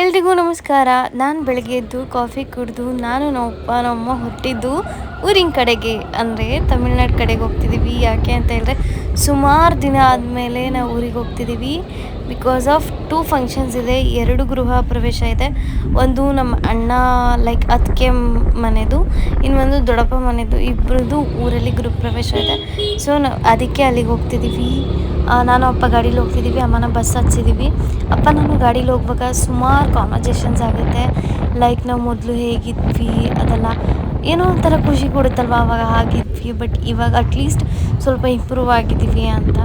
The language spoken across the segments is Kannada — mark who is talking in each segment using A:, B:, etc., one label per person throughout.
A: ಎಲ್ರಿಗೂ ನಮಸ್ಕಾರ. ನಾನು ಬೆಳಗ್ಗೆ ಎದ್ದು ಕಾಫಿ ಕುಡಿದು ನಮ್ಮಮ್ಮ ಹೊರಟಿದ್ದು ಊರಿನ ಕಡೆಗೆ, ಅಂದರೆ ತಮಿಳ್ನಾಡು ಕಡೆಗೆ ಹೋಗ್ತಿದ್ದೀವಿ. ಯಾಕೆ ಅಂತ ಹೇಳಿದ್ರೆ ಸುಮಾರು ದಿನ ಆದಮೇಲೆ ನಾವು ಊರಿಗೆ ಹೋಗ್ತಿದ್ದೀವಿ. ಬಿಕಾಸ್ ಆಫ್ 2 ಫಂಕ್ಷನ್ಸ್ ಇದೆ. 2 ಗೃಹ ಪ್ರವೇಶ ಇದೆ. ಒಂದು ನಮ್ಮ ಅಣ್ಣ ಅತ್ತಿಗೆ ಮನೆದು, ಇನ್ನೊಂದು ದೊಡ್ಡಪ್ಪ ಮನೆದು. ಇಬ್ಬರದು ಊರಲ್ಲಿ ಗೃಹ ಪ್ರವೇಶ ಇದೆ. ಸೊ ಅದಕ್ಕೆ ಅಲ್ಲಿಗೆ ಹೋಗ್ತಿದ್ದೀವಿ. ನಾನು ಅಪ್ಪ ಗಾಡೀಲಿ ಹೋಗ್ತಿದ್ದೀವಿ, ಅಮ್ಮನ ಬಸ್ ಹತ್ಸಿದ್ದೀವಿ. ಅಪ್ಪ ನಾನು ಗಾಡೀಲಿ ಹೋಗುವಾಗ ಸುಮಾರು ಕಾನ್ವರ್ಜೇಷನ್ಸ್ ಆಗುತ್ತೆ. ನಾವು ಮೊದಲು ಹೇಗಿದ್ವಿ ಅದೆಲ್ಲ ಏನೋ ಒಂಥರ ಖುಷಿ ಕೊಡುತ್ತಲ್ವ, ಆವಾಗ ಆಗಿದ್ವಿ. ಬಟ್ ಇವಾಗ ಅಟ್ಲೀಸ್ಟ್ ಸ್ವಲ್ಪ ಇಂಪ್ರೂವ್ ಆಗಿದ್ದೀವಿ ಅಂತ.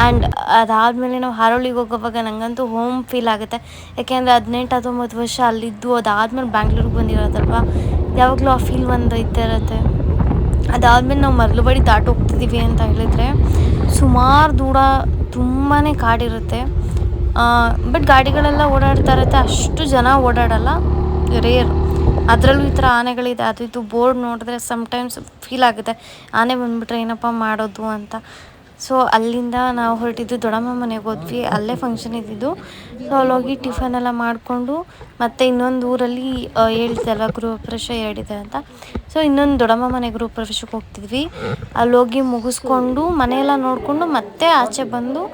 A: ಆ್ಯಂಡ್ ಅದಾದಮೇಲೆ ನಾವು ಹಾರೋಳಿಗೆ ಹೋಗೋವಾಗ ನನಗಂತೂ ಹೋಮ್ ಫೀಲ್ ಆಗುತ್ತೆ. ಯಾಕೆಂದರೆ 18-19 ವರ್ಷ ಅಲ್ಲಿದ್ದು ಅದಾದಮೇಲೆ ಬ್ಯಾಂಗ್ಳೂರಿಗೆ ಬಂದಿರೋದಲ್ವ, ಯಾವಾಗಲೂ ಆ ಫೀಲ್ ಒಂದು ಇದ್ದೇ ಇರುತ್ತೆ. ಅದಾದಮೇಲೆ ನಾವು ಮರಳುಬಡಿ ದಾಟಿ ಹೋಗ್ತಿದ್ದೀವಿ ಅಂತ ಹೇಳಿದ್ರೆ ಸುಮಾರು ದೂರ ತುಂಬಾ ಕಾಡಿರುತ್ತೆ. ಬಟ್ ಗಾಡಿಗಳೆಲ್ಲ ಓಡಾಡ್ತಾ ಇರುತ್ತೆ, ಅಷ್ಟು ಜನ ಓಡಾಡಲ್ಲ, ರೇರ್. ಅದರಲ್ಲೂ ಈ ಥರ ಆನೆಗಳಿದೆ, ಅದು ಇದು ಬೋರ್ಡ್ ನೋಡಿದ್ರೆ ಸಮ್ಟೈಮ್ಸ್ ಫೀಲ್ ಆಗುತ್ತೆ, ಆನೆ ಬಂದುಬಿಟ್ರೆ ಏನಪ್ಪ ಮಾಡೋದು ಅಂತ. ಸೊ ಅಲ್ಲಿಂದ ನಾವು ಹೊರಟಿದ್ದು ದೊಡ್ಡಮ್ಮ ಮನೆಗೆ ಹೋದ್ವಿ. ಅಲ್ಲೇ ಫಂಕ್ಷನ್ ಇದ್ದಿದ್ದು. ಸೊ ಅಲ್ಲೋಗಿ ಟಿಫನ್ ಎಲ್ಲ ಮಾಡಿಕೊಂಡು ಮತ್ತೆ ಇನ್ನೊಂದು ಊರಲ್ಲಿ ಹೇಳ್ತಲ್ವ ಗೃಹ ಪ್ರವೇಶ 2 ಇದೆ ಅಂತ. ಸೊ ಇನ್ನೊಂದು ದೊಡ್ಡಮ್ಮ ಮನೆ ಗೃಹ ಪ್ರವೇಶಕ್ಕೆ ಹೋಗ್ತಿದ್ವಿ. ಅಲ್ಲೋಗಿ ಮುಗಿಸ್ಕೊಂಡು ಮನೆಯೆಲ್ಲ ನೋಡಿಕೊಂಡು ಮತ್ತೆ ಆಚೆ ಬಂದು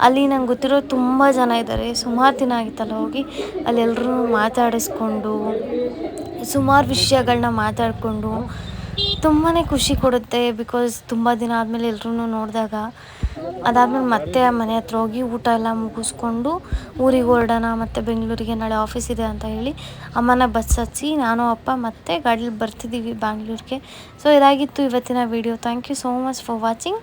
A: ಅಲ್ಲಿ ನಂಗೆ ಗೊತ್ತಿರೋ ತುಂಬ ಜನ ಇದ್ದಾರೆ. ಸುಮಾರು ದಿನ ಆಗಿತ್ತಲ್ಲ ಹೋಗಿ, ಅಲ್ಲೆಲ್ಲರೂ ಮಾತಾಡಿಸ್ಕೊಂಡು ಸುಮಾರು ವಿಷಯಗಳನ್ನ ಮಾತಾಡಿಕೊಂಡು ತುಂಬಾ ಖುಷಿ ಕೊಡುತ್ತೆ. ಬಿಕಾಸ್ ತುಂಬ ದಿನ ಆದಮೇಲೆ ಎಲ್ಲರೂ ನೋಡಿದಾಗ. ಅದಾದಮೇಲೆ ಮತ್ತೆ ಮನೆ ಹತ್ರ ಹೋಗಿ ಊಟ ಎಲ್ಲ ಮುಗಿಸ್ಕೊಂಡು ಊರಿಗೆ ಹೊರಡೋಣ, ಮತ್ತು ಬೆಂಗಳೂರಿಗೆ ನಾಳೆ ಆಫೀಸ್ ಇದೆ ಅಂತ ಹೇಳಿ ಅಮ್ಮನ ಬಸ್ ಹತ್ಸಿ ನಾನು ಅಪ್ಪ ಮತ್ತೆ ಗಾಡೀಲಿ ಬರ್ತಿದ್ದೀವಿ ಬ್ಯಾಂಗ್ಳೂರಿಗೆ. ಸೊ ಇದಾಗಿತ್ತು ಇವತ್ತಿನ video. Thank you so much for watching.